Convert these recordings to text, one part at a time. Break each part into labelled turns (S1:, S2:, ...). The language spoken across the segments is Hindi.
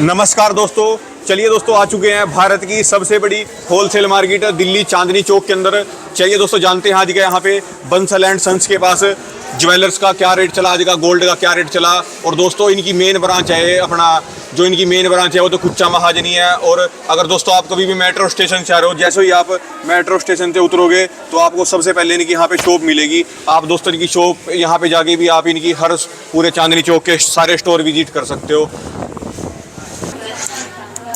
S1: नमस्कार दोस्तों, चलिए दोस्तों आ चुके हैं भारत की सबसे बड़ी होलसेल मार्केट दिल्ली चांदनी चौक के अंदर। चलिए दोस्तों जानते हैं आज के यहाँ पे बंसल एंड सन्स के पास ज्वेलर्स का क्या रेट चला, आज का गोल्ड का क्या रेट चला। और दोस्तों इनकी मेन ब्रांच है अपना, जो इनकी मेन ब्रांच है वो तो कुच्चा महाजनी है। और अगर दोस्तों आप कभी भी मेट्रो स्टेशन से आ रहे हो, जैसे ही आप मेट्रो स्टेशन से उतरोगे तो आपको सबसे पहले इनकी यहाँ पे शॉप मिलेगी। आप दोस्तों इनकी शॉप यहाँ पे जाके भी आप इनकी हर पूरे चांदनी चौक के सारे स्टोर विजिट कर सकते हो।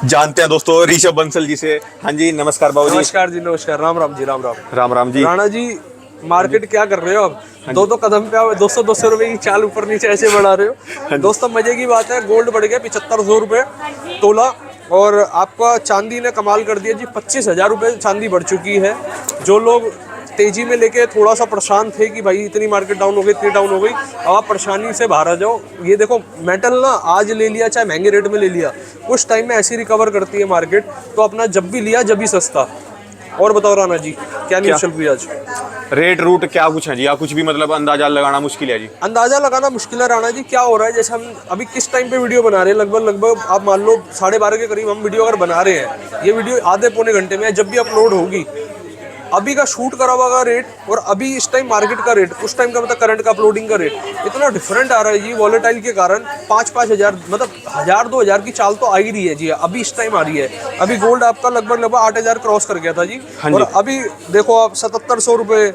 S1: जानते हैं दोस्तों ऋषभ बंसल जी से। हाँ जी, नमस्कार बाबू जी।
S2: नमस्कार जी, नमस्कार। राम राम जी, राम राम।
S1: राम राम जी।
S2: राणा जी, मार्केट क्या कर रहे हो अब? दो कदम पे आओ, 200 रुपए की चाल ऊपर नीचे ऐसे बढ़ा रहे हो। दोस्तों मजे की बात है, गोल्ड बढ़ गया 7500 रुपए तोला। और आपका चांदी ने कमाल कर दिया जी, 25,000 रुपए चांदी बढ़ चुकी है। जो लोग तेजी में लेके थोड़ा सा परेशान थे कि भाई इतनी मार्केट डाउन हो गई, इतनी डाउन हो गई, अब आप परेशानी से बाहर आ जाओ। ये देखो मेटल ना, आज ले लिया चाहे महंगे रेट में ले लिया, कुछ टाइम में ऐसी रिकवर करती है मार्केट। तो अपना जब भी लिया जब भी सस्ता। और बताओ राणा जी, क्या न्यूज़ चल रही है आज?
S1: रेट रूट क्या कुछ है जी, या कुछ भी मतलब अंदाजा लगाना मुश्किल है जी?
S2: अंदाजा लगाना मुश्किल है राणा जी। क्या हो रहा है, जैसे हम अभी किस टाइम पे वीडियो बना रहे हैं, लगभग आप मान लो 12:30 के करीब हम वीडियो अगर बना रहे हैं। ये वीडियो आधे पौने घंटे में जब भी अपलोड होगी, अभी का शूट करा हुआ का रेट और अभी इस टाइम मार्केट का रेट, उस टाइम का मतलब करंट का अपलोडिंग का रेट इतना डिफरेंट आ रहा है जी। वॉलेटाइल के कारण 5-5 हज़ार, मतलब 1,000-2,000 की चाल तो आ ही रही है जी, अभी इस टाइम आ रही है। अभी गोल्ड आपका लगभग 8,000 क्रॉस कर गया था जी। और अभी देखो आप 7,700 रुपये,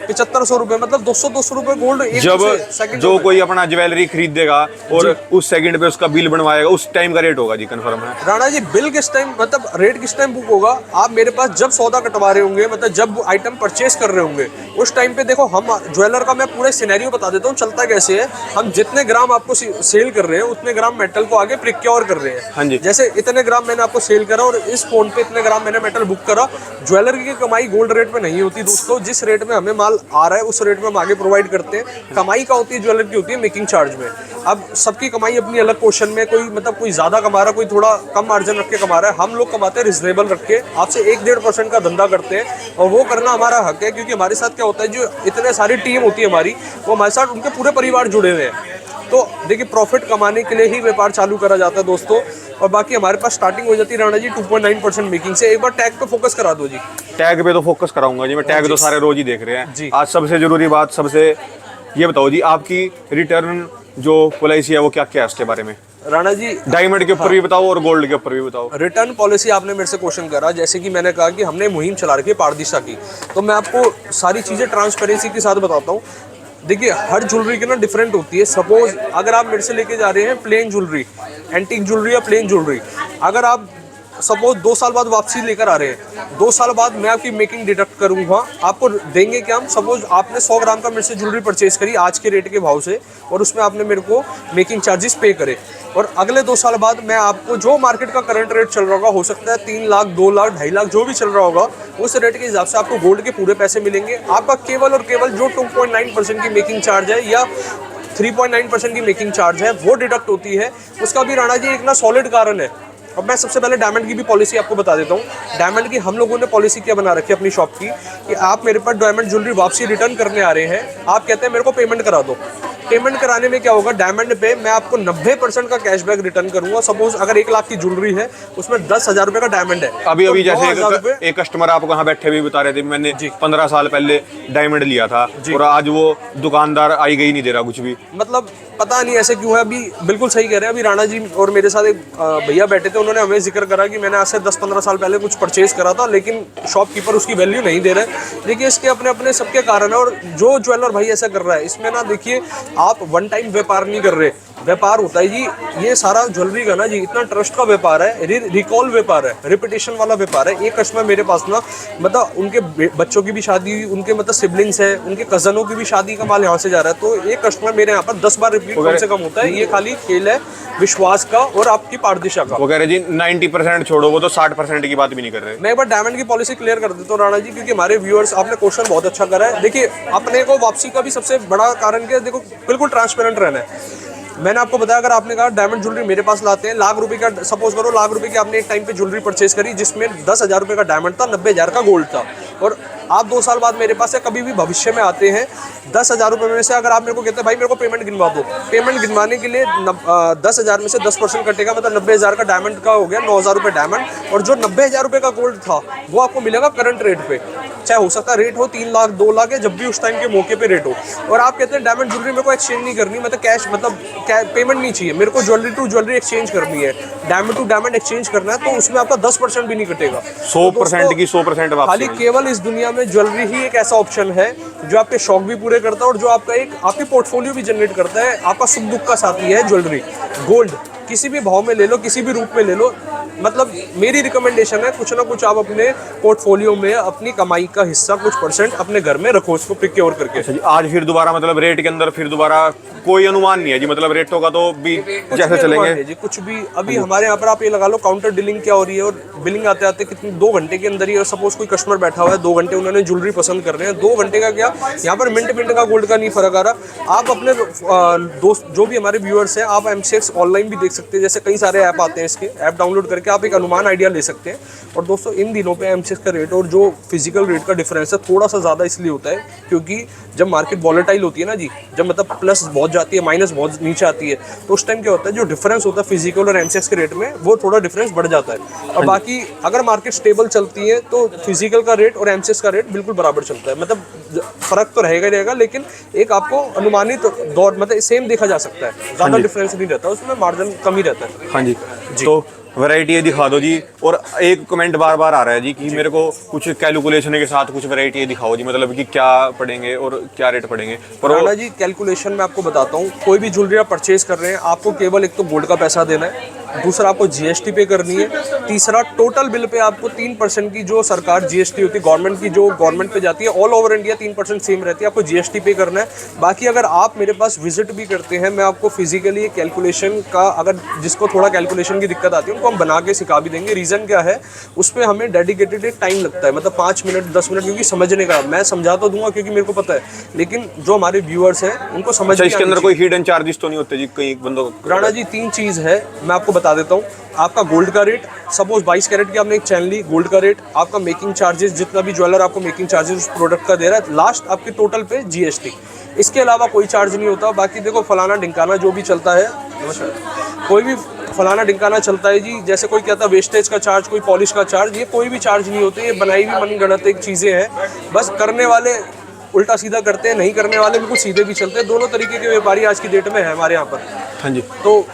S2: 7,500 रुपये, मतलब 200 रुपये गोल्ड एक
S1: जब जो कोई अपना ज्वेलरी खरीदेगा और उस सेकंड पे उसका बिल बनवाएगा, उस टाइम का रेट होगा जी, कंफर्म है
S2: राणा जी। बिल किस टाइम, मतलब रेट किस टाइम बुक होगा? आप मेरे पास जब सौदा कटवा रहे होंगे, मतलब जब आइटम परचेस कर रहे होंगे, उस टाइम पे देखो हम ज्वेलर का मैं पूरे सिनेरियो बता देता हूँ चलता कैसे है। हम जितने ग्राम आपको सेल कर रहे हैं उतने ग्राम मेटल को आगे प्रिक्योर कर रहे हैं।
S1: हाँ जी।
S2: जैसे इतने ग्राम मैंने आपको सेल करा और इस फोन पे इतने ग्राम मैंने मेटल बुक करा। ज्वेलर की कमाई गोल्ड रेट में नहीं होती दोस्तों। जिस रेट में हमें माल आ रहा है उस रेट में हम आगे प्रोवाइड करते हैं। कमाई का होती है ज्वेलर की, होती है मेकिंग चार्ज में। अब सबकी कमाई अपनी अलग पोर्शन में, कोई मतलब कोई ज्यादा कमा रहा है, कोई थोड़ा कम मार्जिन रख के कमा रहा है। हम लोग कमाते हैं रिजनेबल रख के, आपसे 1-1.5% का धंधा करते हैं और वो करना हमारा हक है। क्योंकि हमारे साथ क्या होता है, जो इतने सारी टीम होती है हमारी, वो हमारे साथ उनके पूरे परिवार जुड़े हुए हैं। तो देखिए प्रॉफिट कमाने के लिए ही व्यापार चालू करा जाता है दोस्तों। और बाकी हमारे पास स्टार्टिंग हो जाती है राणा जी 2.9% मेकिंग से। एक बार टैग पे फोकस करा दो जी।
S1: टैग पे तो फोकस कराऊंगा जी मैं, टैग तो सारे रोज ही देख रहे हैं। आज सबसे जरूरी बात, सबसे ये बताओ जी, आपकी रिटर्न जो पॉलिसी है वो क्या क्या है, उसके बारे में
S2: राणा जी?
S1: डायमंड के ऊपर भी बताओ और गोल्ड के ऊपर भी बताओ।
S2: रिटर्न पॉलिसी आपने मेरे से क्वेश्चन करा, जैसे कि मैंने कहा कि हमने मुहिम चला रखी है पारदिशा की, तो मैं आपको सारी चीज़ें ट्रांसपेरेंसी के साथ बताता हूँ। देखिए हर ज्वेलरी की ना डिफरेंट होती है। सपोज अगर आप मेरे से लेके जा रहे हैं प्लेन ज्वेलरी, एंटीक ज्वेलरी या प्लेन ज्वेलरी, अगर आप सपोज 2 साल बाद वापसी लेकर आ रहे हैं, 2 साल बाद मैं आपकी मेकिंग डिडक्ट करूंगा, आपको देंगे क्या हम? सपोज आपने 100 ग्राम का मेरे से ज्वेलरी परचेज करी आज के रेट के भाव से, और उसमें आपने मेरे को मेकिंग चार्जेस पे करे, और अगले 2 साल बाद मैं आपको जो मार्केट का करंट रेट चल रहा होगा, हो सकता है 3 लाख, 2 लाख, 2.5 लाख, जो भी चल रहा होगा, उस रेट के हिसाब से आपको गोल्ड के पूरे पैसे मिलेंगे। आपका केवल और केवल जो 2.9% की मेकिंग चार्ज है या 3.9% की मेकिंग चार्ज है वो डिडक्ट होती है। उसका भी राणा जी एक ना सॉलिड कारण है। अब मैं सबसे पहले डायमंड की भी पॉलिसी आपको बता देता हूँ। डायमंड की हम लोगों ने पॉलिसी क्या बना रखी है अपनी शॉप की, कि आप मेरे पास डायमंड ज्वेलरी वापसी रिटर्न करने आ रहे हैं, आप कहते हैं मेरे को पेमेंट करा दो। पेमेंट कराने में क्या होगा, डायमंड पे मैं आपको 90% का कैशबैक रिटर्न करूंगा। सपोज अगर 1 लाख की ज्वेलरी है, उसमें 10,000 रुपए का डायमंड है।
S1: अभी जैसे एक कस्टमर आपको यहाँ बैठे हुए बता रहे थे, मैंने 15 साल पहले डायमंड लिया था और आज वो दुकानदार आई गई नहीं दे रहा कुछ भी।
S2: मतलब पता नहीं ऐसे क्यों है। अभी बिल्कुल सही कह रहे हैं। अभी राणा जी और मेरे साथ एक भैया बैठे थे, उन्होंने हमें जिक्र करा कि मैंने आज से 10-15 साल पहले कुछ परचेज करा था, लेकिन शॉपकीपर उसकी वैल्यू नहीं दे रहे। देखिए इसके अपने अपने सबके कारण है। और जो ज्वेलर भाई ऐसा कर रहा है, इसमें ना देखिए आप वन टाइम व्यापार नहीं कर रहे, व्यापार होता है जी। ये सारा ज्वेलरी का ना जी इतना ट्रस्ट का व्यापार है, रिकॉल व्यापार है, रिपीटेशन वाला व्यापार है। एक कस्टमर मेरे पास ना, मतलब उनके बच्चों की भी शादी हुई, उनके मतलब सिबलिंग्स है, उनके कजनों की भी शादी का माल यहाँ से जा रहा है, तो एक कस्टमर मेरे यहाँ पर 10 बार रिपीट कम से कम होता है। ये खाली खेल है विश्वास का और आपकी पारदिशा का।
S1: वो कह रहे जी 90% छोड़ो, वो तो 60% की बात भी नहीं कर रहे।
S2: मैं एक बार डायमंड की पॉलिसी क्लियर कर देता हूँ राणा जी, क्योंकि हमारे व्यूअर्स, आपने क्वेश्चन बहुत अच्छा करा है। देखिए अपने को वापसी का भी सबसे बड़ा कारण क्या है, देखो बिल्कुल ट्रांसपेरेंट रहना है। मैंने आपको बताया, अगर आपने कहा डायमंड ज्वेलरी मेरे पास लाते हैं, लाख रुपए का, सपोज करो लाख रुपए की आपने एक टाइम पे ज्वेलरी परचेज करी, जिसमें 10,000 रुपए का डायमंड था, 90,000 का गोल्ड था, और आप 2 साल बाद मेरे पास या कभी भी भविष्य में आते हैं, 10,000 रुपये में से अगर आप मेरे को कहते हैं भाई मेरे को पेमेंट गिनवा दो, पेमेंट गिनवाने के लिए 10,000 में से 10% कटेगा, मतलब 90,000 का डायमंड का हो गया, 9,000 रुपये डायमंड, और जो 90,000 रुपये का गोल्ड था वो आपको मिलेगा करंट रेट पे, चाहे हो सकता है रेट हो 3 लाख 2 लाख या जब भी उस टाइम के मौके पे रेट हो। और आप कहते हैं डायमंड ज्वेलरी मेरे को एक्सचेंज नहीं करनी, मतलब कैश मतलब पेमेंट नहीं चाहिए, मेरे को ज्वेलरी टू ज्वेलरी एक्सचेंज करनी है, डायमंड टू डायमंड एक्सचेंज करना है, तो उसमें आपका 10% भी नहीं कटेगा,
S1: 100% की 100% वापसी।
S2: खाली केवल इस दुनिया में ज्वेलरी ही एक ऐसा ऑप्शन है जो आपके शौक भी पूरे करता है और जो आपका एक आपके पोर्टफोलियो भी जनरेट करता है, आपका सुख दुख का साथी है ज्वेलरी। गोल्ड किसी भी भाव में ले लो, किसी भी रूप में ले लो, मतलब मेरी रिकमेंडेशन है कुछ ना कुछ आप अपने पोर्टफोलियो में अपनी कमाई का हिस्सा कुछ परसेंट अपने घर में रखो, उसको प्रिक्योर करके।
S1: अच्छा जी, आज फिर दोबारा मतलब रेट के अंदर फिर दोबारा कोई अनुमान नहीं है जी, मतलब रेटों का तो भी जैसे चलेंगे
S2: जी, कुछ भी अभी हमारे यहाँ पर आप ये लगा लो काउंटर डीलिंग क्या हो रही है, और बिलिंग आते आते कितनी 2 घंटे के अंदर ही, और सपोज कोई कस्टमर बैठा हुआ है 2 घंटे उन्होंने ज्वेलरी पसंद कर रहे हैं, 2 घंटे का क्या यहाँ पर मिनट का गोल्ड का नहीं फर्क आ रहा। आप अपने दोस्त जो भी हमारे व्यूअर्स हैं, आप MCX ऑनलाइन भी देख सकते हैं, जैसे कई सारे ऐप आते हैं, इसके ऐप डाउनलोड करके आप एक अनुमान आइडिया ले सकते हैं। और दोस्तों इन दिनों पे MCX का रेट और जो फिजिकल रेट का डिफरेंस है थोड़ा सा ज़्यादा इसलिए होता है क्योंकि जब मार्केट वॉलेटाइल होती है ना जी, जब मतलब प्लस बहुत जाती है माइनस बहुत नीचे आती है, तो उस टाइम क्या होता है जो डिफरेंस होता है फिजिकल और MCX के रेट में वो थोड़ा डिफरेंस बढ़ जाता है। और बाकी अगर मार्केट स्टेबल चलती है तो फिजिकल का रेट और MCX का रेट बिल्कुल बराबर चलता है, मतलब फर्क तो रहेगा ही रहेगा, लेकिन एक आपको अनुमानित दौर मतलब सेम देखा जा सकता है, ज़्यादा डिफरेंस नहीं रहता, उसमें मार्जिन कम ही रहता है।
S1: हाँ जी, तो वैरायटी ये दिखा दो जी। और एक कमेंट बार बार आ रहा है जी कि मेरे को कुछ कैलकुलेशन के साथ कुछ वैरायटी दिखाओ जी, मतलब कि क्या पड़ेंगे और क्या रेट पड़ेंगे। पर
S2: राणा जी कैलकुलेशन में आपको बताता हूँ, कोई भी ज्वेलरी आप परचेज कर रहे हैं आपको केवल एक तो गोल्ड का पैसा देना है, दूसरा आपको GST पे करनी है, तीसरा टोटल बिल पे आपको 3% की जो सरकार GST होती है गवर्नमेंट की, जो गवर्नमेंट पे जाती है ऑल ओवर इंडिया 3% सेम रहती है, आपको GST पे करना है। बाकी अगर आप मेरे पास विजिट भी करते हैं, मैं आपको फिजिकली कैलकुलेशन का, अगर जिसको थोड़ा कैलकुलेशन की दिक्कत आती है उनको हम बना के सिखा भी देंगे। रीज़न क्या है, उस पर हमें डेडिकेटेड एक टाइम लगता है, मतलब 5 मिनट 10 मिनट, क्योंकि समझने का मैं समझा तो दूंगा क्योंकि मेरे को पता है, लेकिन जो हमारे व्यूअर्स हैं उनको समझ
S1: इसके अंदर कोई हिडन चार्जेस तो नहीं होते जी कई बंदों को?
S2: राणा जी 3 चीज़ है, मैं आपको बता देता हूँ। आपका गोल्ड का रेट, सपोज 22 कैरेट की आपने एक चैन ली, गोल्ड का रेट, आपका मेकिंग चार्जेस, जितना भी ज्वेलर आपको मेकिंग चार्जेस उस प्रोडक्ट का दे रहा है, लास्ट आपके टोटल पे GST, इसके अलावा कोई चार्ज नहीं होता। बाकी देखो फलाना ढिंकाना जो भी चलता है, कोई भी फलाना ढिंकाना चलता है जी, जैसे कोई कहता है वेस्टेज का चार्ज, कोई पॉलिश का चार्ज, ये कोई भी चार्ज नहीं होते, ये बनाई हुई मनगढ़ंत एक चीज़ें हैं, बस करने वाले उल्टा सीधा करते हैं, नहीं करने वाले बिल्कुल सीधे भी चलते हैं, दोनों तरीके के व्यापारी आज की डेट में है हमारे यहाँ पर।
S1: हाँ जी,
S2: तो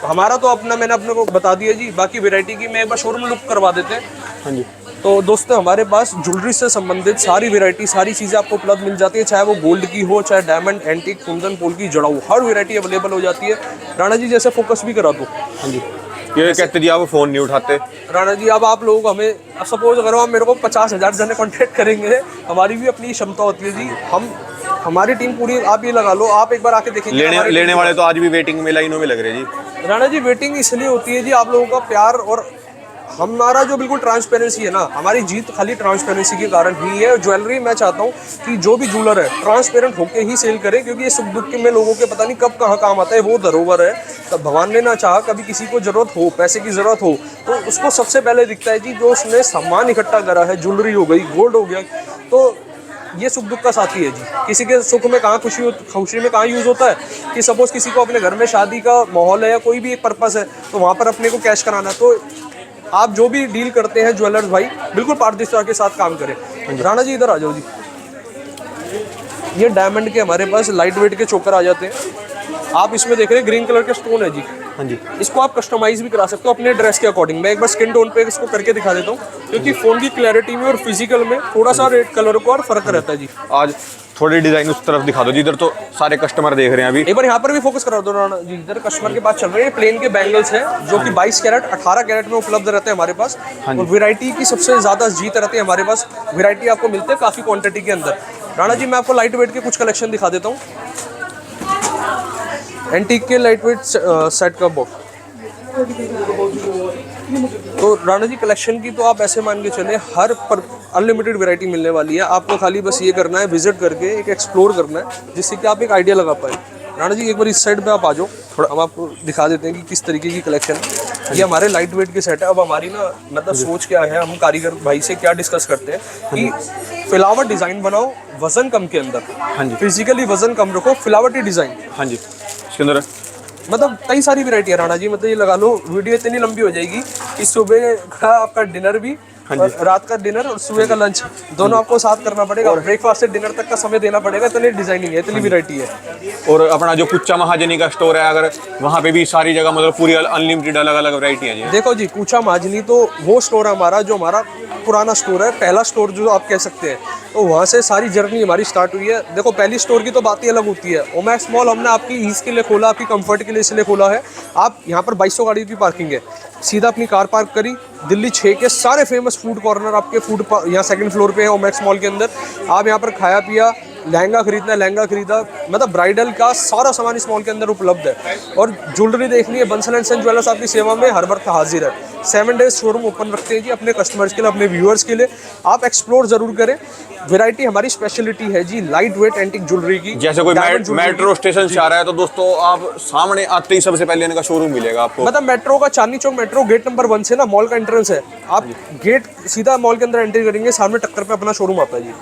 S2: हमारा तो अपना मैंने अपने को बता दिया जी, बाकी वैरायटी की मैं एक बार शोरूम लुक करवा देते हैं।
S1: हाँ जी,
S2: तो दोस्तों हमारे पास ज्वेलरी से संबंधित सारी वैरायटी, सारी चीज़ें आपको उपलब्ध मिल जाती है, चाहे वो गोल्ड की हो, चाहे डायमंड, एंटीक, कुंदन, पोल की, जड़ाऊ, हर वैरायटी अवेलेबल हो जाती है। राणा जी जैसे फोकस भी करा दो।
S1: हाँ जी, ये कहते जी आप फ़ोन नहीं उठाते।
S2: राणा जी अब आप लोग हमें, अब सपोज अगर आप मेरे को 50,000 जने कॉन्टेक्ट करेंगे, हमारी भी अपनी क्षमता होती है जी, हमारी टीम पूरी, आप ये लगा लो, आप एक बार आके देखेंगे।
S1: लेने वाले तो आज भी वेटिंग में लाइनों में लग रहे हैं जी।
S2: राणा जी वेटिंग इसलिए होती है जी, आप लोगों का प्यार और हमारा जो बिल्कुल ट्रांसपेरेंसी है ना, हमारी जीत खाली ट्रांसपेरेंसी के कारण ही है। ज्वेलरी मैं चाहता हूँ कि जो भी ज्वेलर है ट्रांसपेरेंट होकर ही सेल करे, क्योंकि ये सुख दुख के में लोगों के पता नहीं कब कहाँ काम आता है, वो धरोहर है। तब भगवान ने ना चाहा कभी किसी को जरूरत हो, पैसे की जरूरत हो, तो उसको सबसे पहले दिखता है जी जो उसने सामान इकट्ठा करा है, ज्वेलरी हो गई, गोल्ड हो गया, तो ये सुख दुख का साथी है जी। किसी के सुख में कहाँ खुशी में कहाँ यूज़ होता है कि सपोज किसी को अपने घर में शादी का माहौल है या कोई भी एक पर्पस है, तो वहाँ पर अपने को कैश कराना है। तो आप जो भी डील करते हैं ज्वेलर्स भाई, बिल्कुल पारदर्शिता के साथ काम करें। राणा जी इधर आ जाओ जी, ये डायमंड के हमारे पास लाइट वेट के चोकर आ जाते हैं। आप इसमें देख रहे हैं ग्रीन कलर के स्टोन है जी।
S1: हाँ जी,
S2: इसको आप कस्टमाइज भी करा सकते हो अपने ड्रेस के अकॉर्डिंग। मैं एक बार स्किन टोन पे इसको करके दिखा देता हूँ, क्योंकि फोन की क्लैरिटी में और फिजिकल में थोड़ा सा रेड कलर को और फर्क रहता है जी।
S1: आज थोड़ी डिजाइन उस तरफ दिखा दो जी, इधर तो सारे कस्टमर देख रहे हैं अभी।
S2: एक बार यहाँ पर भी फोकस करा दो राणा जी, इधर कस्टमर के पास चल रहे हैं प्लेन के बैंगल्स हैं, जो कि 22 कैरेट 18 कैरेट में उपलब्ध रहते हैं हमारे पास। और वैरायटी की सबसे ज़्यादा जीत रहती है हमारे पास, वैरायटी आपको मिलते हैं काफ़ी क्वांटिटी के अंदर। राणा जी मैं आपको लाइट वेट के कुछ कलेक्शन दिखा देता हूँ, एंटीक के लाइट वेट सेट का बॉक्स। तो राणा जी कलेक्शन की तो आप ऐसे मान के चले हर पर अनलिमिटेड वैरायटी मिलने वाली है। आपको खाली बस ये करना है, विजिट करके एक एक्सप्लोर करना है, जिससे कि आप एक आइडिया लगा पाए। राणा जी एक बार इस साइड पे आप आ जाओ, थोड़ा हम आपको दिखा देते हैं कि किस तरीके की कलेक्शन है। ये हमारे लाइट वेट के सेट है। अब हमारी ना मतलब सोच क्या है, हम कारीगर भाई से क्या डिस्कस करते हैं कि फ्लावर डिजाइन बनाओ वजन कम के अंदर।
S1: हाँ जी।
S2: फिजिकली वजन कम रखो, फ्लावटी डिजाइन।
S1: हाँ जी, इसके अंदर
S2: मतलब कई सारी वैरायटी है राणा जी। मतलब ये लगा लो वीडियो इतनी लंबी हो जाएगी कि सुबह का आपका डिनर भी और रात का डिनर और सुबह का लंच दोनों आपको साथ करना पड़ेगा। ब्रेकफास्ट से डिनर तक का समय देना पड़ेगा। इतनी डिजाइनिंग है, इतनी वैरायटी है।
S1: और अपना जो कुच्चा महाजनी का स्टोर है, अगर वहाँ पे भी सारी जगह मतलब पूरी अनलिमिटेड अलग अलग वैरायटी है जी।
S2: देखो जी, कूचा महाजनी तो वो स्टोर है हमारा जो हमारा पुराना स्टोर है, पहला स्टोर जो आप कह सकते हैं। तो वहाँ से सारी जर्नी हमारी स्टार्ट हुई है। देखो पहली स्टोर की तो बात ही अलग होती है। ओमैक्स मॉल हमने आपकी ईज के लिए खोला, आपकी कंफर्ट के लिए इसलिए खोला है। आप यहाँ पर 2200 गाड़ी की पार्किंग है, सीधा अपनी कार पार्क करी, दिल्ली 6 के सारे फेमस फूड कॉर्नर आपके यहाँ सेकंड फ्लोर पे है ओमैक्स मॉल के अंदर। आप यहाँ पर खाया पिया, लहंगा खरीदना है लहंगा खरीदा, मतलब ब्राइडल का सारा सामान इस मॉल के अंदर उपलब्ध है। और ज्वेलरी देखनी है, बंसल एंड सन ज्वेलर्स आपकी सेवा में हर वक्त हाजिर है। 7 डेज शोरूम ओपन रखते हैं जी अपने कस्टमर्स के लिए, अपने व्यूअर्स के लिए। आप एक्सप्लोर जरूर करें। वैरायटी हमारी स्पेशलिटी है जी लाइट वेट एंटीक ज्वेलरी की।
S1: जैसे कोई मेट्रो स्टेशन से आ रहा है तो दोस्तों आप सामने आते ही सबसे पहले इनका शोरूम मिलेगा आपको।
S2: मतलब मेट्रो का Chandni Chowk metro gate number 1 से ना मॉल का एंट्रेंस है। आप गेट सीधा मॉल के अंदर एंट्री करेंगे, सामने टक्कर पे अपना शोरूम आता है जी।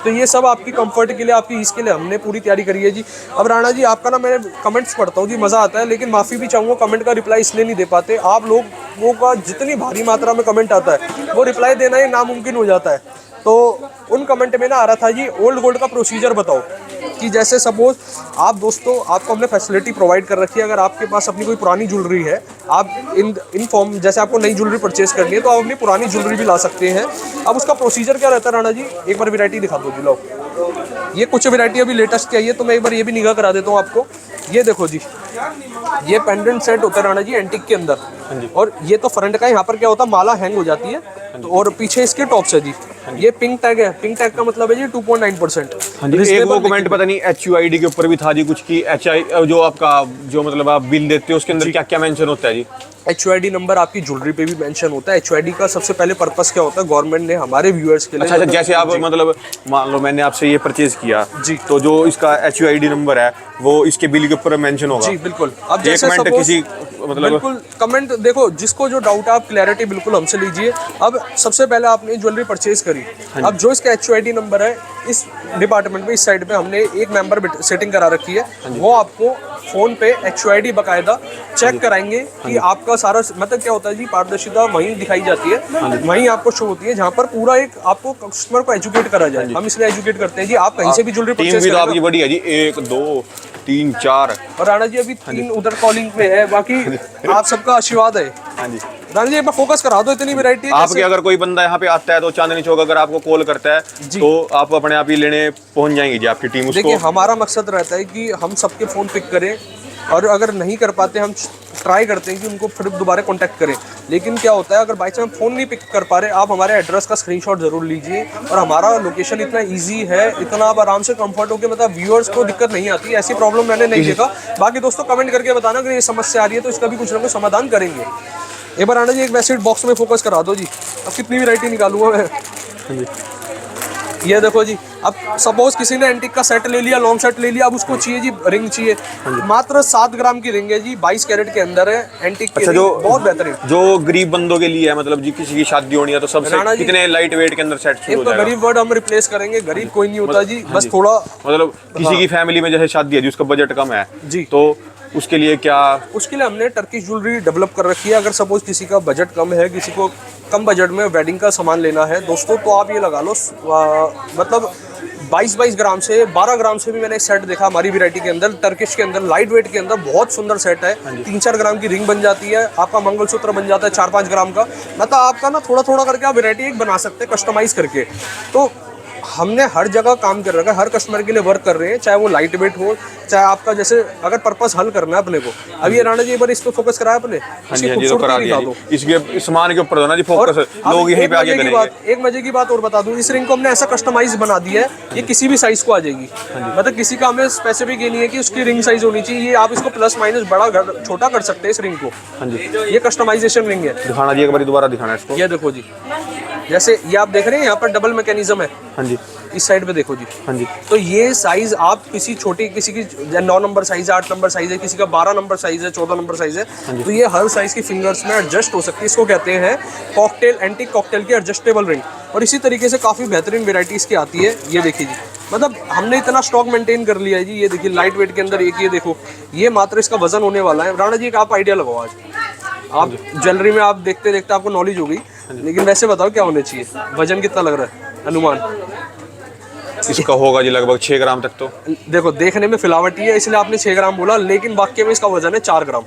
S2: तो ये सब आपकी कंफर्ट के लिए, आपकी ईज के लिए हमने पूरी तैयारी करी है जी। अब राणा जी आपका ना मैं कमेंट्स पढ़ता हूँ जी, मज़ा आता है, लेकिन माफ़ी भी चाहूँगा कमेंट का रिप्लाई इसलिए नहीं दे पाते। आप लोगों का जितनी भारी मात्रा में कमेंट आता है वो रिप्लाई देना ही नामुमकिन हो जाता है। तो उन कमेंट में ना आ रहा था जी ओल्ड गोल्ड का प्रोसीजर बताओ, कि जैसे सपोज आप दोस्तों आपको हमने फैसिलिटी प्रोवाइड कर रखी है। अगर आपके पास अपनी कोई पुरानी ज्वेलरी है, आप इन फॉर्म जैसे आपको नई ज्वेलरी परचेज करनी है तो आप अपनी पुरानी ज्वेलरी भी ला सकते हैं। अब उसका प्रोसीजर क्या रहता है राणा जी, एक बार वैरायटी दिखा दो जी। लो ये कुछ वैरायटी अभी लेटेस्ट की आई है, तो मैं एक बार ये भी निगाह करा देता हूँ आपको। ये देखो जी, ये पेंडेंट सेट होता है राणा जी एंटीक के अंदर, और ये तो फ्रंट का, यहाँ पर क्या होता है माला हैंग हो जाती है, और पीछे इसके टॉप्स है जी। ये पिंक टैग है, पिंक टैग का मतलब है जी 2.9%।
S1: हाँ जी, एक वो कमेंट पता नहीं HUID के ऊपर भी था जी कुछ की HI जो आपका जो मतलब आप बिल देते हो उसके अंदर क्या क्या मेंशन होता है जी?
S2: HUID नंबर आपकी ज्वेलरी पे भी मेंशन होता है। HUID का सबसे पहले पर्पस क्या होता है, गवर्नमेंट ने हमारे व्यूअर्स के लिए
S1: अच्छा, जैसे आप मतलब मान लो मैंने आपसे ये परचेज किया
S2: जी,
S1: तो जो इसका HUID नंबर है वो इसके बिल के ऊपर मेंशन होगा
S2: जी बिल्कुल। अब जैसे
S1: कमेंट किसी मतलब
S2: बिल्कुल कमेंट देखो, जिसको जो डाउट है आप क्लैरिटी बिल्कुल हमसे लीजिए। अब सबसे पहले आपने ज्वेलरी परचेज करी, अब जो इसका HUID नंबर है इस डिपार्टमेंट में, इस साइड पे हमने एक मेंबर सेटिंग करा रखी है, वो आपको फोन पे HUID बकायदा चेक कराएंगे कि आपका सारा मतलब क्या होता है जी, पारदर्शिता वहीं दिखाई जाती है, वहीं आपको शो होती है जहाँ पर पूरा एक आपको कस्टमर को एजुकेट करा जाए। हम इसलिए एजुकेट करते हैं जी, आप कहीं से भी ज्वेलरी परचेज
S1: टीम भी आपकी बड़ी है जी, 1 2 3 4
S2: और राणा जी अभी 3 उधर कॉलिंग में है, बाकी आप सबका आशीर्वाद है।
S1: हाँ जी
S2: राणा जी एक बार फोकस करा दो, इतनी वैरायटी है।
S1: आपके अगर कोई बंदा यहाँ पे आता है तो चांदनी चौक अगर आपको कॉल करता है तो आप अपने आप ही लेने पहुंच जाएंगे जी आपकी टीम उसको।
S2: देखिए हमारा मकसद रहता है कि हम सबके फ़ोन पिक करें, और अगर नहीं कर पाते हम ट्राई करते हैं कि उनको फिर दोबारा कांटेक्ट करें। लेकिन क्या होता है अगर बाई चांस फ़ोन नहीं पिक कर पा रहे, आप हमारे एड्रेस का स्क्रीनशॉट ज़रूर लीजिए। और हमारा लोकेशन इतना इजी है, इतना आप आराम से कंफर्ट होकर, मतलब व्यूअर्स को दिक्कत नहीं आती, ऐसी प्रॉब्लम मैंने नहीं देखा। बाकी दोस्तों कमेंट करके बताना कि ये समस्या आ रही है तो इसका भी कुछ ना कुछ समाधान करेंगे। एक बार राणा जी एक वैसे बॉक्स में फोकस करा दो जी, अब कितनी वैरायटी निकालूंगा मैं। ये देखो जी, अब सपोज किसी ने एंटीक का सेट ले लिया, लॉन्ग सेट ले लिया, अब उसको चाहिए जी रिंग चाहिए, मात्र 7 ग्राम की रिंग है जी, 22 कैरेट के अंदर है एंटीक की।
S1: अच्छा,
S2: जो बहुत बेहतरीन
S1: जो गरीब बंदों के लिए है, मतलब जी किसी की शादी होनी है तो सबसे कितने लाइट वेट के अंदर सेट शुरू हो जाएगा?
S2: गरीब वर्ड हम रिप्लेस करेंगे, गरीब कोई नहीं होता जी, बस थोड़ा
S1: मतलब किसी की फैमिली में जैसे शादी है जी, उसका बजट कम है
S2: जी,
S1: तो उसके लिए क्या,
S2: उसके लिए हमने टर्किश ज्वेलरी डेवलप कर रखी है। अगर सपोज किसी का बजट कम है, किसी को कम बजट में वेडिंग का सामान लेना है दोस्तों, तो आप ये लगा लो मतलब 22 ग्राम से 12 ग्राम से भी मैंने एक सेट देखा हमारी वैरायटी के अंदर, टर्किश के अंदर लाइट वेट के अंदर बहुत सुंदर सेट है। 3-4 ग्राम की रिंग बन जाती है, आपका मंगलसूत्र बन जाता है 4-5 ग्राम का, मतलब आपका ना थोड़ा थोड़ा करके आप वैरायटी एक बना सकते हैं कस्टमाइज करके। तो हमने हर जगह काम कर रखा है, हर कस्टमर के लिए वर्क कर रहे हैं, चाहे वो लाइट वेट हो, चाहे आपका जैसे अगर पर्पस हल करना है अपने को। अब ये राणा जी एक बार इस पे फोकस कराया अपने, इसके
S1: सामान के ऊपर जी फोकस, लोग यहीं पे आगे करेंगे।
S2: एक मजे की बात और बता दूं, इस रिंग को हमने ऐसा कस्टमाइज बना दिया है, ये किसी भी साइज को आ जाएगी, मतलब किसी का हमें स्पेसिफिक ये नहीं है कि उसकी रिंग साइज होनी चाहिए, ये आप इसको प्लस माइनस बड़ा छोटा कर सकते हैं इस रिंग को। ये कस्टमाइजेशन रिंग है।
S1: दिखाना जी एक बार दोबारा दिखाना इसको।
S2: ये देखो जी, जैसे ये आप देख रहे हैं यहाँ पर डबल मैकेनिज्म है।
S1: हाँ जी,
S2: इस साइड पे देखो जी।
S1: हाँ जी।
S2: तो ये साइज आप किसी छोटी, किसी की 9 नंबर साइज है, 8 नंबर साइज है, किसी का 12 नंबर साइज है, 14 नंबर साइज है, तो ये हर साइज की फिंगर्स में एडजस्ट हो सकती है। इसको कहते हैं कॉकटेल, एंटी कॉकटेल की एडजस्टेबल रिंग। और इसी तरीके से काफ़ी बेहतरीन वेराइटीज़ की आती है। ये देखिए जी, मतलब हमने इतना स्टॉक मेंटेन कर लिया है जी। ये देखिए लाइट वेट के अंदर एक, ये देखो, ये मात्र इसका वजन होने वाला है। राणा जी एक आप आइडिया लगाओ, आज आप ज्वेलरी में आप देखते देखते आपको नॉलेज हो गई, लेकिन वैसे बताओ क्या होने चाहिए, वजन कितना लग रहा है अनुमान?
S1: इसका होगा जी लगभग 6 ग्राम तक। तो
S2: देखो देखने में फिलावटी है इसलिए आपने 6 ग्राम बोला, लेकिन वाकई में इसका वजन है 4 ग्राम।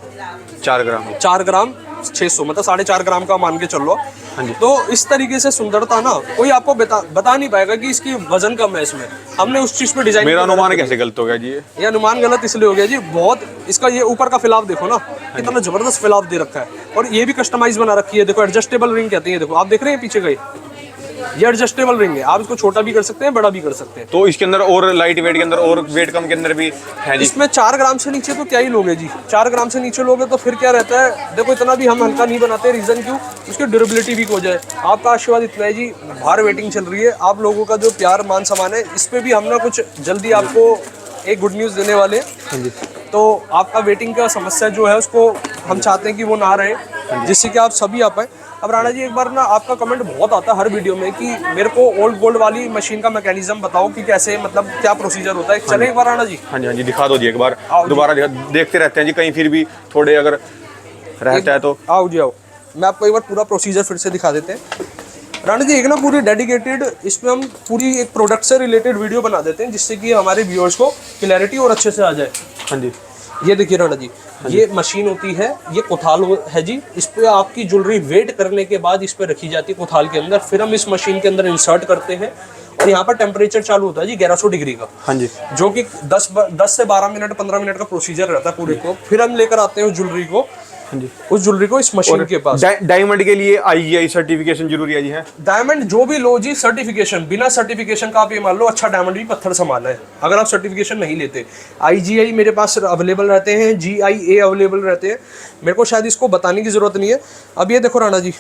S1: 4 ग्राम
S2: 4 ग्राम 600, मतलब 4.5 ग्राम का मान के चल लो।
S1: हाँ जी।
S2: तो इस तरीके से सुंदरता ना कोई आपको बता नहीं पाएगा कि इसकी वजन कम है। इसमें हमने उस चीज पे डिजाइन,
S1: मेरा अनुमान कैसे गलत हो गया जी?
S2: ये अनुमान गलत इसलिए हो गया जी, बहुत इसका ये ऊपर का फिलाव देखो ना, कितना जबरदस्त फिलाव दे रखा है। और ये भी कस्टमाइज बना रखी है, देखो एडजस्टेबल रिंग कहते हैं। देखो आप देख रहे हैं पीछे का, ये एडजस्टेबल रिंग है, आप इसको छोटा भी कर सकते हैं, बड़ा भी कर सकते हैं।
S1: तो इसके अंदर और लाइट वेट के अंदर और वेट कम के अंदर भी है जी?
S2: इसमें 4 ग्राम से नीचे तो क्या ही लोगे जी, 4 ग्राम से नीचे लोगे तो फिर क्या रहता है, देखो इतना भी हम हल्का नहीं बनाते। रीजन क्यों? उसकी ड्यूरेबिलिटी वीक हो जाए। आपका आशीर्वाद इतना है जी, बाहर वेटिंग चल रही है, आप लोगों का जो प्यार मान सम्मान है, इस पे भी हम ना कुछ जल्दी आपको एक गुड न्यूज़ देने वाले हैं। तो आपका वेटिंग का समस्या जो है उसको हम चाहते हैं कि वो ना रहे, जिससे कि आप सभी आ पाए। अब राणा जी एक बार ना आपका कमेंट बहुत आता है हर वीडियो में कि मेरे को ओल्ड गोल्ड वाली मशीन का मैकेनिज्म बताओ कि कैसे, मतलब क्या प्रोसीजर होता है। चले एक बार राणा जी?
S1: हाँ जी, हाँ जी, दिखा दो जी एक बार, दोबारा देखते रहते हैं जी, कहीं फिर भी थोड़े अगर रहता है तो।
S2: आओ जी आओ, मैं आपको एक बार पूरा प्रोसीजर फिर से दिखा देते हैं। राणा जी एक ना पूरी डेडिकेटेड, इसमें हम पूरी एक प्रोडक्ट से रिलेटेड वीडियो बना देते हैं, जिससे कि हमारे व्यूअर्स को क्लैरिटी और अच्छे से आ जाए।
S1: हाँ जी।
S2: ये देखिए राणा जी, ये मशीन होती है, ये कोथाल है जी। इस पे आपकी ज्वेलरी वेट करने के बाद इस पे रखी जाती है कोथाल के अंदर, फिर हम इस मशीन के अंदर इंसर्ट करते हैं और यहाँ पर टेम्परेचर चालू होता है जी 1100 डिग्री का।
S1: हाँ जी।
S2: जो कि 10 से 12 मिनट 15 मिनट का प्रोसीजर रहता है पूरे को। फिर हम लेकर आते हैं उस ज्वेलरी को, उस ज्वेलरी को इस मशीन के पास।
S1: डायमंड के लिए IGI सर्टिफिकेशन जरूरी है जी? है
S2: डायमंड जो भी लो जी, सर्टिफिकेशन, बिना सर्टिफिकेशन का आप ये मान लो अच्छा डायमंड भी पत्थर समान है अगर आप सर्टिफिकेशन नहीं लेते। IGI मेरे पास अवेलेबल रहते हैं, GIA अवेलेबल रहते हैं, मेरे को शायद इसको बताने की जरूरत नहीं है। अब ये देखो राणा जी,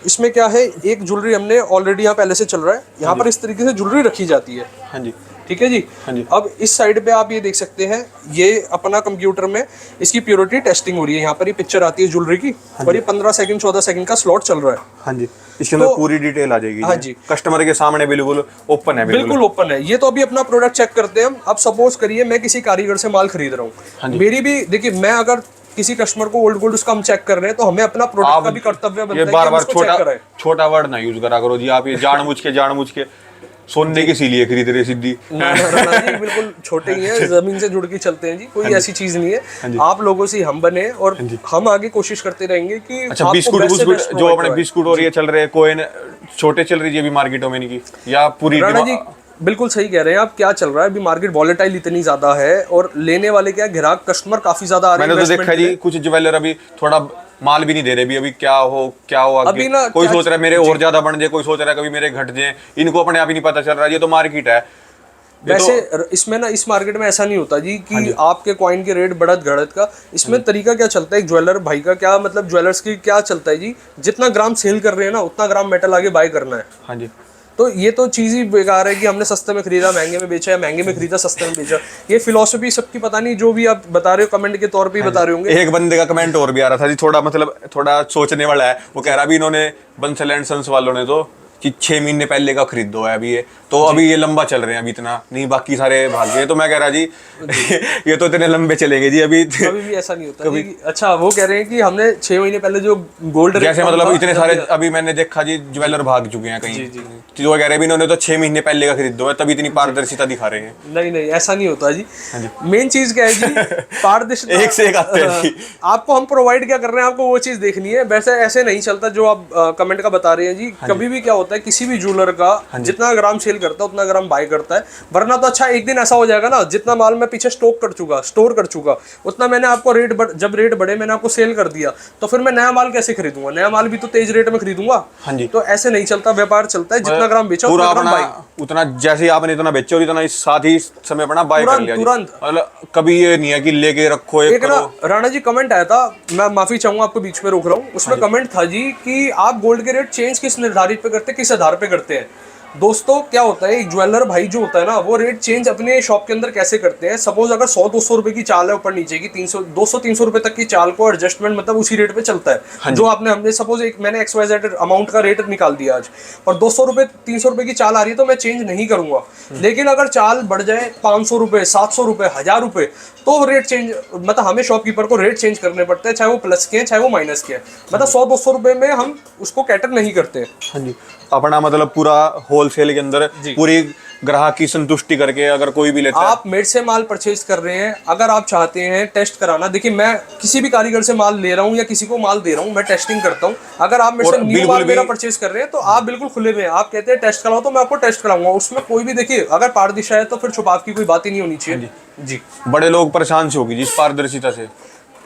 S2: इसमें क्या है, एक ज्वेलरी हमने ऑलरेडी यहाँ पहले से चल रहा है, यहाँ पर इस तरीके से ज्वेलरी रखी जाती है।
S1: हाँ जी।
S2: ठीक है जी।
S1: हाँ जी।
S2: अब इस साइड पे आप ये देख सकते हैं, ये अपना कंप्यूटर में इसकी प्योरिटी टेस्टिंग हो रही है। यहाँ पर ये पिक्चर आती है ज्वेलरी की, और ये 15 सेकंड 14 सेकंड का स्लॉट चल रहा है।
S1: हाँ जी। इसके अंदर पूरी डिटेल आ जाएगी।
S2: हाँ जी।
S1: कस्टमर के सामने बिल्कुल ओपन है।
S2: बिल्कुल ओपन है। ये तो अभी अपना प्रोडक्ट चेक करते हैं हम। अब सपोज करिए मैं किसी कारीगर से माल खरीद रहा हूँ, मेरी भी देखिए, मैं अगर किसी कस्टमर को ओल्ड गोल्ड उसका हम चेक कर रहे हैं, तो हमें अपना प्रोडक्ट का भी कर्तव्य बनता है।
S1: ये बार-बार छोटा वर्ड ना यूज करा करो जी आप, ये जानबूझ के सोने की इसीलिए खरीद रहे सिद्धि।
S2: जी बिल्कुल छोटे ही हैं, जमीन से जुड़ के चलते हैं जी, कोई ऐसी चीज नहीं है। आप लोगों से हम बने और हम आगे कोशिश करते रहेंगे कि
S1: अच्छा, बिस्कुट जो अपने बिस्कुट और ये चल रहे हैं, कोइन छोटे चल रही है अभी मार्केटों में नहीं की, या पूरी?
S2: राणा जी बिल्कुल सही कह रहे हैं आप। क्या चल रहा है अभी मार्केट, वॉलेटाइल इतनी ज्यादा है, और लेने वाले क्या ग्राहक कस्टमर काफी ज्यादा आ रहे हैं।
S1: मैंने तो देखा जी कुछ ज्वेलर अभी थोड़ा माल भी नहीं दे रहे अभी क्या हो आगे।
S2: अभी ना
S1: कोई सोच रहा है मेरे और ज्यादा बन जाए, कोई सोच रहा है कभी मेरे घट जाए, इनको अपने आप ही नहीं पता चल रहा है। ये तो मार्केट है।
S2: वैसे इसमें ना, इस मार्केट में ऐसा नहीं होता जी कि आपके कॉइन के रेट बढ़त घड़त का। इसमें तरीका क्या चलता है, एक ज्वेलर भाई का क्या मतलब, ज्वेलर्स की क्या चलता है जी, जितना ग्राम सेल कर रहे हैं ना उतना ग्राम मेटल आगे बाय करना है।
S1: हाँ जी।
S2: तो ये तो चीज़ ही बेकार है कि हमने सस्ते में खरीदा महंगे में बेचा, या महंगे में खरीदा सस्ते में बेचा। ये फिलॉसफी सबकी पता नहीं, जो भी आप बता रहे हो कमेंट के तौर पे ही बता रहे होंगे।
S1: एक बंदे का कमेंट और भी आ रहा था जी, थोड़ा सोचने वाला है। वो कह रहा भी इन्होंने बंसल एंड सन्स वालों ने तो कि 6 महीने पहले का खरीदो है अभी ये, तो अभी ये लंबा चल रहे हैं, अभी इतना नहीं, बाकी सारे भाग गए। तो मैं कह रहा जी ये तो इतने लंबे चलेंगे जी अभी।
S2: कभी भी ऐसा नहीं होता कभी। अच्छा, वो कह रहे हैं कि हमने 6 महीने पहले जो गोल्ड
S1: जैसे मतलब इतने सारे अभी मैंने देखा जी ज्वेलर भाग चुके हैं कहीं, तो वो कह रहे हैं इन्होंने तो 6 महीने पहले का खरीदो है, तभी इतनी पारदर्शिता दिखा रहे हैं।
S2: नहीं ऐसा नहीं होता जी। मेन चीज क्या है जी, पारदर्शिता।
S1: एक से एक आते हैं।
S2: आपको हम प्रोवाइड क्या कर रहे हैं, आपको वो चीज देखनी है। वैसे ऐसे नहीं चलता जो आप कमेंट का बता रहे हैं जी। कभी भी क्या होता है, किसी भी ज्वेलर का जितना ग्राम सेल करता है उतना ग्राम बाय करता है, वरना तो अच्छा एक दिन ऐसा हो जाएगा ना, जितना माल मैं पीछे स्टोर कर चुका उतना मैंने आपको जब रेट बढ़े मैंने आपको सेल कर दिया, तो फिर मैं नया माल कैसे खरीदूंगा? नया माल भी तो तेज रेट में खरीदूंगा।
S1: हाँ जी।
S2: तो ऐसे नहीं चलता, व्यापार चलता है, जितना ग्राम बेचा उतना ग्राम बाय,
S1: उतना जैसे आपने इतना बेचा और इतना इस साथ ही समय अपना बाय कर लिया
S2: तुरंत।
S1: मतलब कभी ये नहीं है कि लेके रखो
S2: एक ना राणा जी कमेंट आया था, मैं माफी चाहूंगा आपको बीच में रोक रहा हूँ, उसमें कमेंट था जी कि आप गोल्ड के रेट चेंज किस निर्धारित पे करते, किस आधार पे करते हैं? दोस्तों क्या होता है, एक ज्वेलर भाई जो होता है ना, वो रेट चेंज अपने शॉप के अंदर कैसे करते हैं। सपोज अगर 100-200 रुपए की चाल है ऊपर नीचे की, 200-300 रुपए तक की चाल को एडजस्टमेंट मतलब उसी रेट पे चलता है। जो आपने हमने सपोज एक मैंने XYZ अमाउंट का रेट निकाल दिया आज, और 200 रुपए 300 रुपए की चाल आ रही है, तो मैं चेंज नहीं करूंगा। लेकिन अगर चाल बढ़ जाए 500 रुपए, 700 रुपए, 1000 रुपए, तो रेट चेंज मतलब हमें शॉपकीपर को रेट चेंज करने पड़ते हैं, चाहे वो प्लस के हैं चाहे वो माइनस के हैं। मतलब 100-200 रुपए में हम उसको कैटर नहीं करते।
S1: हाँ जी, अपना मतलब पूरा होलसेल के अंदर पूरी ग्राहक की संतुष्टि करके अगर कोई भी लेता है।
S2: आप मेरे से माल परचेज कर रहे हैं, अगर आप चाहते हैं टेस्ट कराना, देखिए मैं किसी भी कारीगर से माल ले रहा हूँ या किसी को माल दे रहा हूँ, मैं टेस्टिंग करता हूँ। अगर आप मेरे से न्यू माल मेरा परचेज कर रहे हैं तो आप बिल्कुल खुले में, आप कहते हैं टेस्ट कराओ तो मैं आपको टेस्ट कराऊंगा। उसमें कोई भी, देखिए अगर पारदर्शिता है तो फिर छुपाव की कोई बात ही नहीं होनी चाहिए जी।
S1: बड़े लोग परेशान से होगी जिस पारदर्शिता से।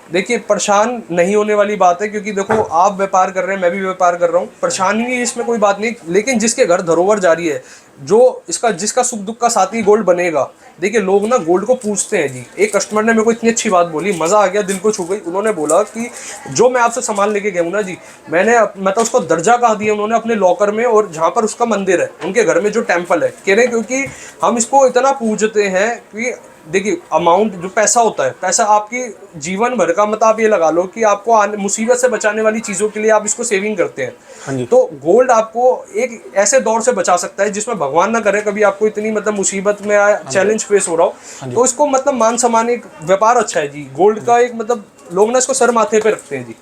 S2: देखिए परेशान नहीं होने वाली बात है, क्योंकि देखो आप व्यापार कर रहे हैं, मैं भी व्यापार कर रहा हूँ, परेशानी नहीं, इसमें कोई बात नहीं। लेकिन जिसके घर धरोहर जारी है, जो इसका जिसका सुख दुख का साथी गोल्ड बनेगा। देखिए लोग ना गोल्ड को पूछते हैं जी। एक कस्टमर ने मेरे को इतनी अच्छी बात बोली, मजा आ गया, दिल को छू गई। उन्होंने बोला कि जो मैं आपसे सामान लेके गया हूँ ना जी, मैंने मतलब उसको दर्जा कहा दिया उन्होंने अपने लॉकर में, और जहाँ पर उसका मंदिर है उनके घर में जो टेम्पल है, कह रहे हैं क्योंकि हम इसको इतना पूजते हैं कि देखिए अमाउंट जो पैसा होता है, पैसा आपकी जीवन भर का, मतलब आप ये लगा लो कि आपको मुसीबत से बचाने वाली चीज़ों के लिए आप इसको सेविंग करते हैं। तो गोल्ड आपको एक ऐसे दौर से बचा सकता है जिसमें भगवान ना करे कभी आपको इतनी मतलब मुसीबत में चैलेंज फेस हो रहा हो, तो इसको मतलब मान सम्मान, एक व्यापार अच्छा है जी गोल्ड का, एक मतलब लोग ना इसको सर माथे पे रखते हैं जी।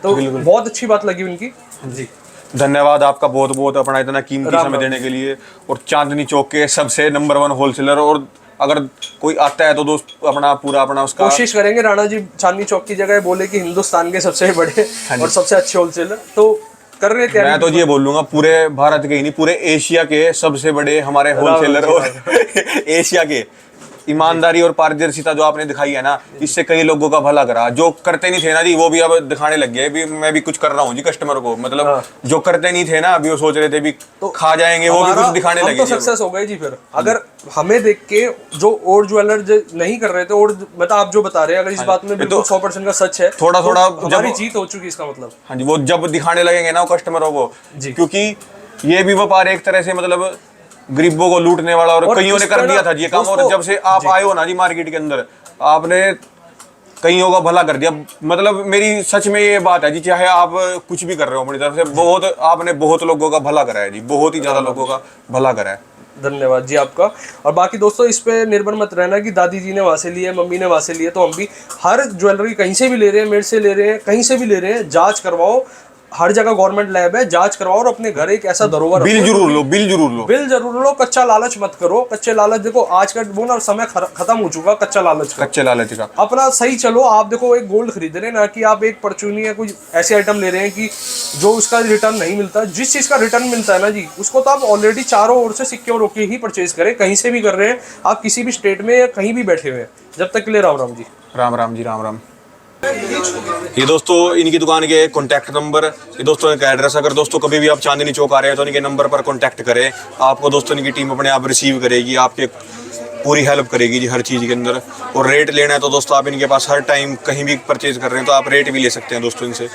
S2: तो बहुत अच्छी बात लगी उनकी जी।
S1: धन्यवाद आपका बहुत बहुत, अपना इतना कीमती समय देने के लिए। और चांदनी चौक के सबसे नंबर 1 होलसेलर, और अगर कोई आता है तो दोस्त अपना पूरा अपना उसका
S2: कोशिश करेंगे राणा जी चांदनी चौक की जगह बोले कि हिंदुस्तान के सबसे बड़े और सबसे अच्छे होलसेलर, तो कर रहे थे।
S1: मैं तो ये बोल लूंगा पूरे भारत के ही नहीं, पूरे एशिया के सबसे बड़े हमारे होलसेलर, और एशिया के ईमानदारी और पारदर्शिता जो आपने दिखाई है ना, इससे कई लोगों का भला करा। जो करते नहीं थे ना जी, वो भी अब दिखाने लग गए भी मैं भी कुछ कर रहा हूँ जी कस्टमर को। मतलब जो करते नहीं थे ना, अभी वो सोच रहे थे भी तो खा जाएंगे, वो भी कुछ दिखाने लगे।
S2: तो सक्सेस हो गए जी। फिर अगर हमें देख के जो और ज्वेलर नहीं कर रहे थे, और मतलब आप जो बता रहे हैं, अगर इस बात में बिल्कुल 100% का सच है,
S1: थोड़ा थोड़ा
S2: हमारी जीत हो चुकी इसका मतलब।
S1: हाँ जी, वो जब दिखाने लगेंगे ना कस्टमरों को, क्योंकि ये भी व्यापार एक तरह से मतलब गरीबों को लूटने वाला, और कईयों ने कर दिया था ये काम। और जब से आप आए हो ना जी मार्केट के अंदर, आपने कईयों का भला कर दिया। मतलब मेरी सच में ये बात है जी, चाहे आप कुछ भी कर रहे हो अपनी तरफ से, बहुत आपने बहुत लोगों का भला करा है जी, बहुत ही ज्यादा लोगों का भला करा है।
S2: धन्यवाद जी आपका। और बाकी दोस्तों इस पे निर्भर मत रहना कि दादी जी ने वहां से लिए, मम्मी ने वहां से लिए, तो हम भी हर ज्वेलरी कहीं से भी ले रहे हैं, मेरे से ले रहे हैं, कहीं से भी ले रहे हैं, जांच करवाओ। हर जगह गवर्नमेंट लैब है, जांच करवाओ, और अपने घर एक ऐसा धरोहर
S1: बिल जरूर लो, बिल जरूर लो,
S2: बिल जरूर लो। कच्चा लालच मत करो। कच्चे लालच देखो आज का वो ना समय खत्म हो चुका कच्चा लालच का।
S1: कच्चे लालच का
S2: अपना सही चलो। आप देखो एक गोल्ड खरीद रहे हैं ना, कि आप एक परचूनी या कुछ ऐसे आइटम ले रहे हैं कि जो उसका रिटर्न नहीं मिलता। जिस चीज का रिटर्न मिलता है ना जी, उसको तो आप ऑलरेडी चारों ओर से सिक्योर होकर ही परचेज करें, कहीं से भी कर रहे हैं आप, किसी भी स्टेट में या कहीं भी बैठे हुए हैं। जब तक के लिए राम राम जी।
S1: राम राम जी, राम राम। ये दोस्तों इनकी दुकान के कॉन्टैक्ट नंबर, ये दोस्तों इनका एड्रेस। अगर दोस्तों कभी भी आप चांदनी चौक आ रहे हैं तो इनके नंबर पर कॉन्टैक्ट करें। आपको दोस्तों इनकी टीम अपने आप रिसीव करेगी, आपके पूरी हेल्प करेगी जी हर चीज़ के अंदर। और रेट लेना है तो दोस्तों आप इनके पास हर टाइम कहीं भी परचेज कर रहे हैं तो आप रेट भी ले सकते हैं दोस्तों इनसे।